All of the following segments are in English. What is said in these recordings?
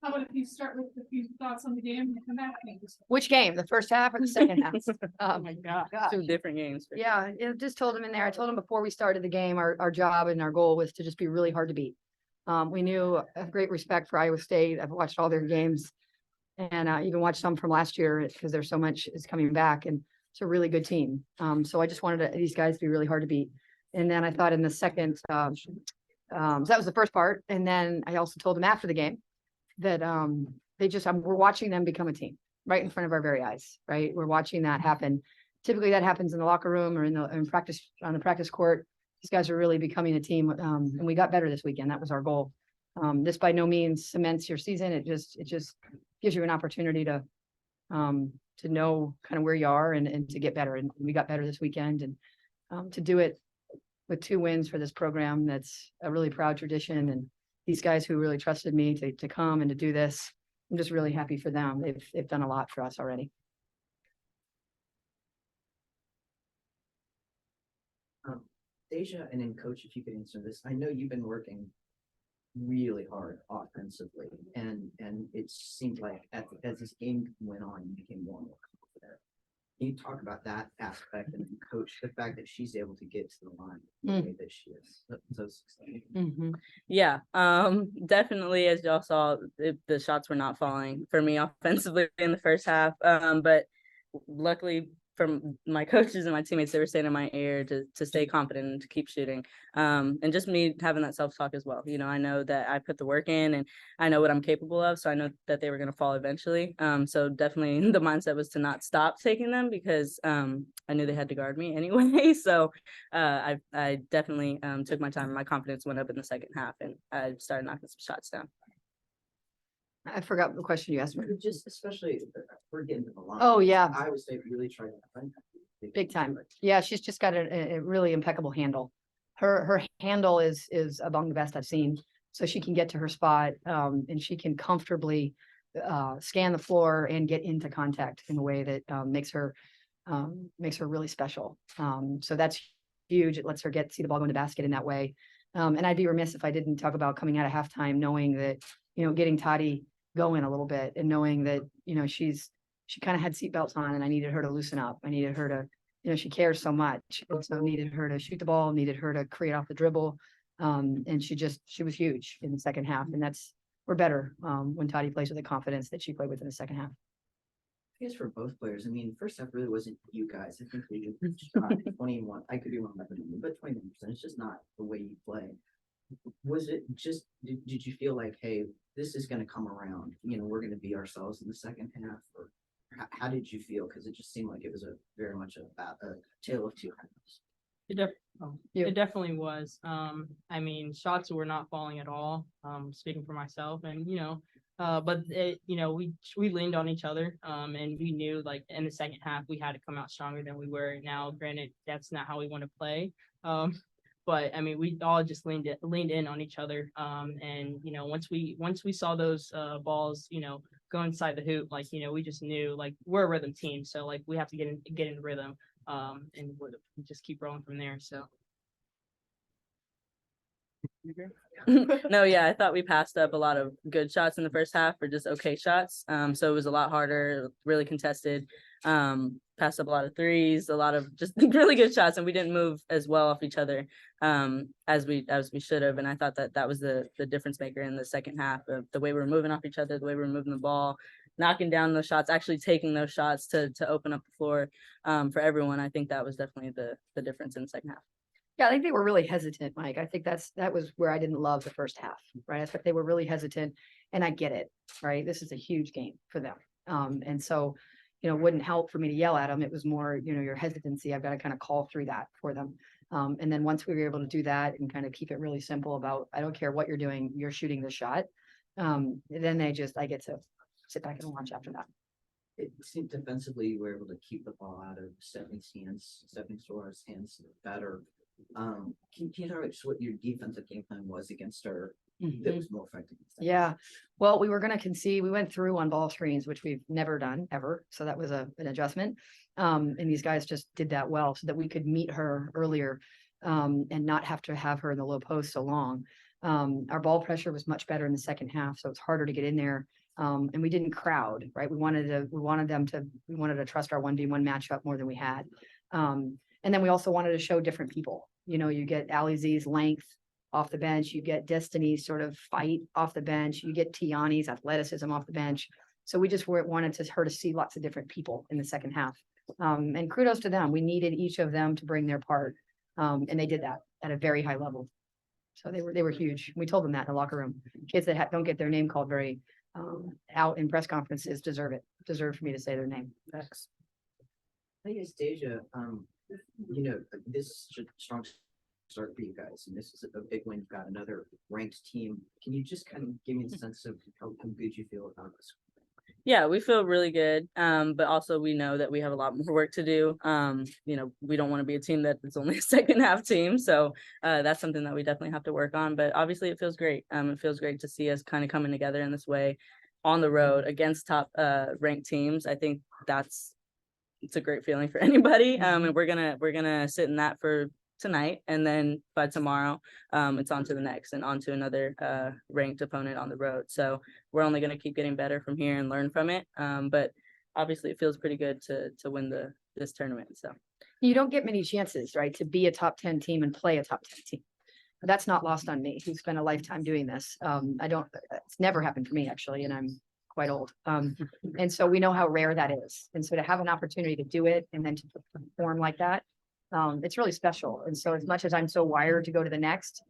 How about if you start with a few thoughts on the game and come back? Which game? The first half or the second half? Oh my God. Two different games. Yeah, just told him in there. I told him before we started the game, our job and our goal was to just be really hard to beat. We knew I have great respect for Iowa State. I've watched all their games and even watched some from last year because there's so much is coming back, and it's a really good team. So I just wanted these guys to be really hard to beat. And then I thought in the second, so that was the first part. And then I also told them after the game that we're watching them become a team right in front of our very eyes, right? We're watching that happen. Typically that happens in the locker room or in practice, on the practice court. These guys are really becoming a team. And we got better this weekend. That was our goal. This by no means cements your season. It just gives you an opportunity to know kind of where you are and to get better. And we got better this weekend, and to do it with 2 wins for this program. That's a really proud tradition. And these guys who really trusted me to come and to do this, I'm just really happy for them. They've done a lot for us already. Deja, and then Coach, if you could answer this, I know you've been working really hard offensively, and it seemed like as this game went on, you became more and more confident. Can you talk about that aspect, and then Coach, the fact that she's able to get to the line the way that she is so successful? Yeah, definitely. As y'all saw, the shots were not falling for me offensively in the first half, but luckily from my coaches and my teammates, they were saying in my ear to stay confident and to keep shooting. And just me having that self-talk as well. You know, I know that I put the work in and I know what I'm capable of. So I know that they were going to fall eventually. So definitely the mindset was to not stop taking them because I knew they had to guard me anyway. So I definitely took my time and my confidence went up in the second half and I started knocking some shots down. I forgot the question you asked me. Just especially we're getting to the line. Oh yeah, Iowa State really tried to defend that. big time. Yeah, she's just got a really impeccable handle. Her handle is among the best I've seen. So she can get to her spot, and she can comfortably scan the floor and get into contact in a way that makes her really special. So that's huge. It lets her see the ball go in the basket in that way. And I'd be remiss if I didn't talk about coming out of halftime, knowing that, you know, getting Toddy going a little bit and knowing that, you know, she kind of had seatbelts on and I needed her to loosen up. I needed her to, you know, she cares so much. And so needed her to shoot the ball, needed her to create off the dribble. And she was huge in the second half. And we're better when Toddy plays with the confidence that she played with in the second half. I guess for both players, I mean, first half really wasn't you guys. I think they just shot 21. I could be wrong, but 21%. It's just not the way you play. Was it just, did you feel like, hey, this is going to come around, you know, we're going to be ourselves in the second half, or how did you feel? Because it just seemed like it was very much a tale of two halves. It definitely was. I mean, shots were not falling at all. Speaking for myself, and you know, but you know, we leaned on each other, and we knew like in the second half we had to come out stronger than we were. Now, granted, that's not how we want to play. But I mean, we all just leaned in on each other. And you know, once we saw those balls, you know, go inside the hoop, like, you know, we just knew like we're a rhythm team, so like we have to get in rhythm, and we just keep rolling from there. So. No, yeah, I thought we passed up a lot of good shots in the first half for just okay shots. So it was a lot harder, really contested. Passed up a lot of threes, a lot of just really good shots, and we didn't move as well off each other as we should have. And I thought that was the difference maker in the second half of the way we were moving off each other, the way we were moving the ball, knocking down those shots, actually taking those shots to open up the floor for everyone. I think that was definitely the difference in the second half. Yeah, I think they were really hesitant, Mike. I think that was where I didn't love the first half, right? I thought they were really hesitant, and I get it, right? This is a huge game for them. And so, you know, it wouldn't help for me to yell at them. It was more, you know, your hesitancy. I've got to kind of call through that for them. And then once we were able to do that and kind of keep it really simple about, I don't care what you're doing, you're shooting the shot. Then I get to sit back and watch after that. It seemed defensively you were able to keep the ball out of Stephanie Stora's hands better. Can you talk about just what your defensive game plan was against her that was more effective? Yeah, well, we were going to concede. We went through on ball screens, which we've never done ever. So that was an adjustment. And these guys just did that well so that we could meet her earlier and not have to have her in the low post so long. Our ball pressure was much better in the second half, so it's harder to get in there. And we didn't crowd, right? We wanted to trust our 1v1 matchup more than we had. And then we also wanted to show different people. You know, you get Ali Z's length off the bench, you get Destiny's sort of fight off the bench, you get Tiani's athleticism off the bench. So we just wanted her to see lots of different people in the second half. And kudos to them. We needed each of them to bring their part. And they did that at a very high level. So they were huge. We told them that in the locker room. Kids that don't get their name called very out in press conferences deserve for me to say their name. Thanks. I think it's Deja. You know, this is a strong start for you guys, and this is a big win. You've got another ranked team. Can you just kind of give me a sense of how good you feel about this? Yeah, we feel really good. But also we know that we have a lot more work to do. You know, we don't want to be a team that is only a second half team. So that's something that we definitely have to work on. But obviously it feels great. It feels great to see us kind of coming together in this way on the road against top ranked teams. I think it's a great feeling for anybody. And we're gonna sit in that for tonight, and then by tomorrow it's on to the next and on to another ranked opponent on the road. So we're only going to keep getting better from here and learn from it, but obviously it feels pretty good to win this tournament. So you don't get many chances, right, to be a top 10 team and play a top 10 team. That's not lost on me, who spent a lifetime doing this. It's never happened for me, actually, and I'm quite old, and so we know how rare that is. And so to have an opportunity to do it and then to perform like that, it's really special. And so as much as I'm so wired to go to the next,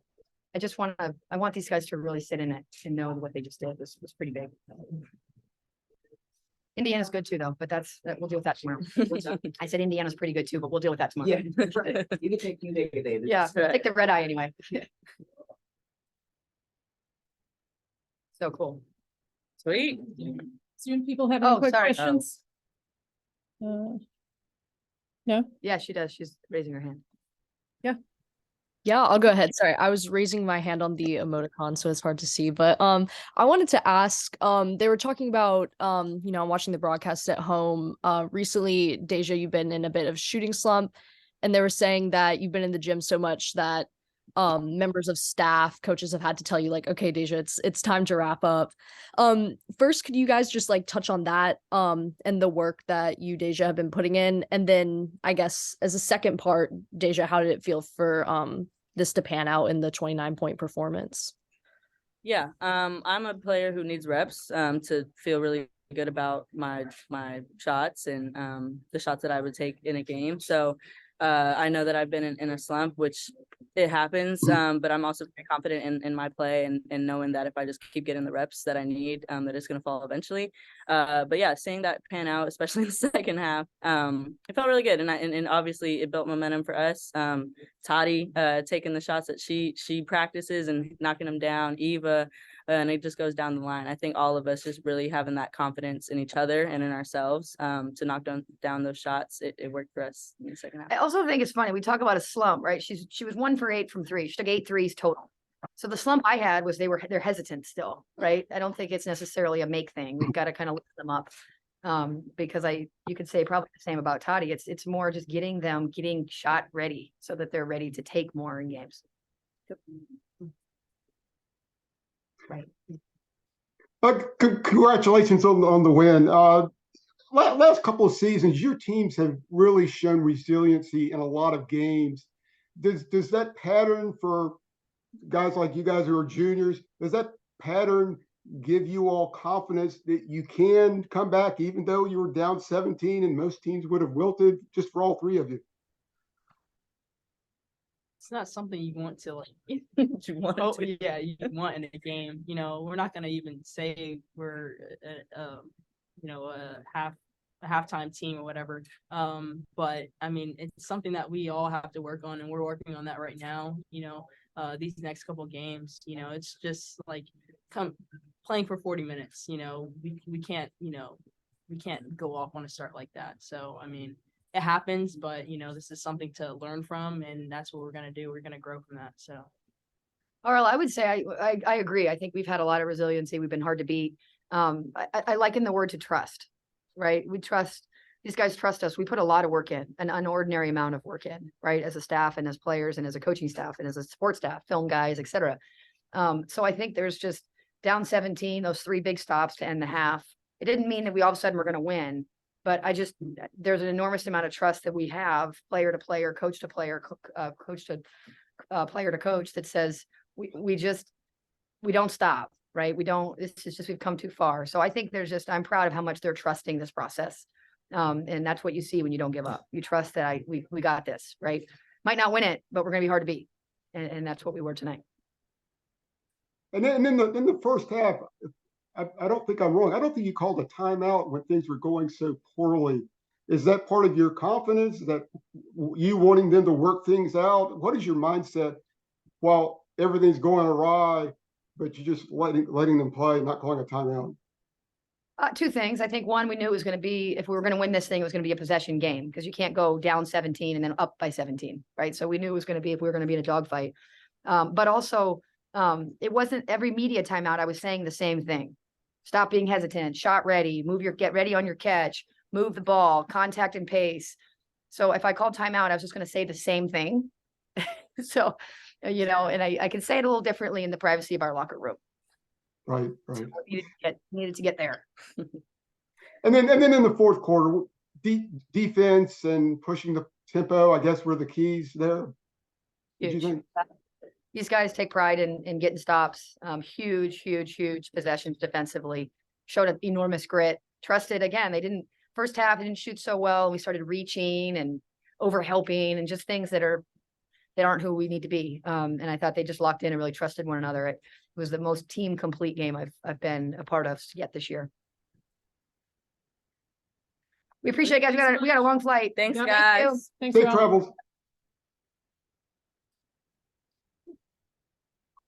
I want these guys to really sit in it and know what they just did was pretty big. Indiana's good too, though, but we'll deal with that tomorrow. I said Indiana's pretty good too, but we'll deal with that tomorrow. Yeah, right. You can take it, David. Yeah, right. take the red eye anyway. So cool. sweet. Soon people have any quick sorry. questions? Yeah, she does. She's raising her hand. Yeah, I'll go ahead. Sorry, I was raising my hand on the emoticon, so it's hard to see. But I wanted to ask, they were talking about I'm watching the broadcast at home. Recently, Deja, you've been in a bit of shooting slump, and they were saying that you've been in the gym so much that members of staff, coaches have had to tell you, like, okay, Deja, it's time to wrap up. First, could you guys just like touch on that and the work that you, Deja, have been putting in? And then I guess as a second part, Deja, how did it feel for this to pan out in the 29-point performance? Yeah, I'm a player who needs reps to feel really good about my shots and the shots that I would take in a game. So I know that I've been in a slump, which it happens, but I'm also very confident in my play and knowing that if I just keep getting the reps that I need, that it's going to fall eventually. But yeah, seeing that pan out, especially in the second half, it felt really good. And obviously it built momentum for us. Toddy taking the shots that she practices and knocking them down, Eva, and it just goes down the line. I think all of us just really having that confidence in each other and in ourselves to knock down those shots. It worked for us in the second half. I also think it's funny. We talk about a slump, right? She was 1 for 8 from 3. She took 8 threes total. So the slump I had was they're hesitant still, right? I don't think it's necessarily a make thing. We've got to kind of lift them up. Because you could say probably the same about Toddy. It's more just getting shot ready so that they're ready to take more in games. Right. Congratulations on the win. Last couple of seasons, your teams have really shown resiliency in a lot of games. Does that pattern for guys like you guys who are juniors, does that pattern give you all confidence that you can come back even though you were down 17 and most teams would have wilted, just for all three of you? It's not something you want to like. You want to. Yeah, you want in a game. You know, we're not gonna even say we're a halftime team or whatever. But I mean, it's something that we all have to work on, and we're working on that right now. These next couple games, it's just like playing for 40 minutes. We can't go off on a start like that. So I mean, it happens, but this is something to learn from, and that's what we're gonna do. We're gonna grow from that. So. Arl, I would say I agree. I think we've had a lot of resiliency. We've been hard to beat. I liken the word to trust, right? These guys trust us. We put a lot of work in, an unordinary amount of work in, right? As a staff and as players and as a coaching staff and as a support staff, film guys, etc. So I think there's just down 17, those 3 big stops to end the half. It didn't mean that we all of a sudden were going to win, but there's an enormous amount of trust that we have, player to player, coach to player, coach to player to coach, that says we don't stop, right? We've come too far. So I think I'm proud of how much they're trusting this process. And that's what you see when you don't give up. You trust that we got this, right? Might not win it, but we're going to be hard to beat. And that's what we were tonight. And then in the first half, I don't think I'm wrong. I don't think you called a timeout when things were going so poorly. Is that part of your confidence, that you wanting them to work things out? What is your mindset while everything's going awry, but you're just letting them play, not calling a timeout? 2 things. I think one, we knew it was going to be, if we were going to win this thing, it was going to be a possession game, because you can't go down 17 and then up by 17, right? So we knew it was going to be, if we were going to be in a dogfight. But also, it wasn't every media timeout I was saying the same thing. Stop being hesitant, shot ready, get ready on your catch, move the ball, contact and pace. So if I called timeout, I was just going to say the same thing. So, and I can say it a little differently in the privacy of our locker room. Right. So needed to get there. And then in the fourth quarter, defense and pushing the tempo, I guess, were the keys there. Huge. These guys take pride in getting stops. Huge possessions defensively. Showed an enormous grit. Trusted again. First half, they didn't shoot so well. We started reaching and over helping and just things that aren't who we need to be. And I thought they just locked in and really trusted one another. It was the most team complete game I've been a part of yet this year. We appreciate it, guys. We got a long flight. Thanks, Yeah. guys. Thanks, Safe y'all. travels.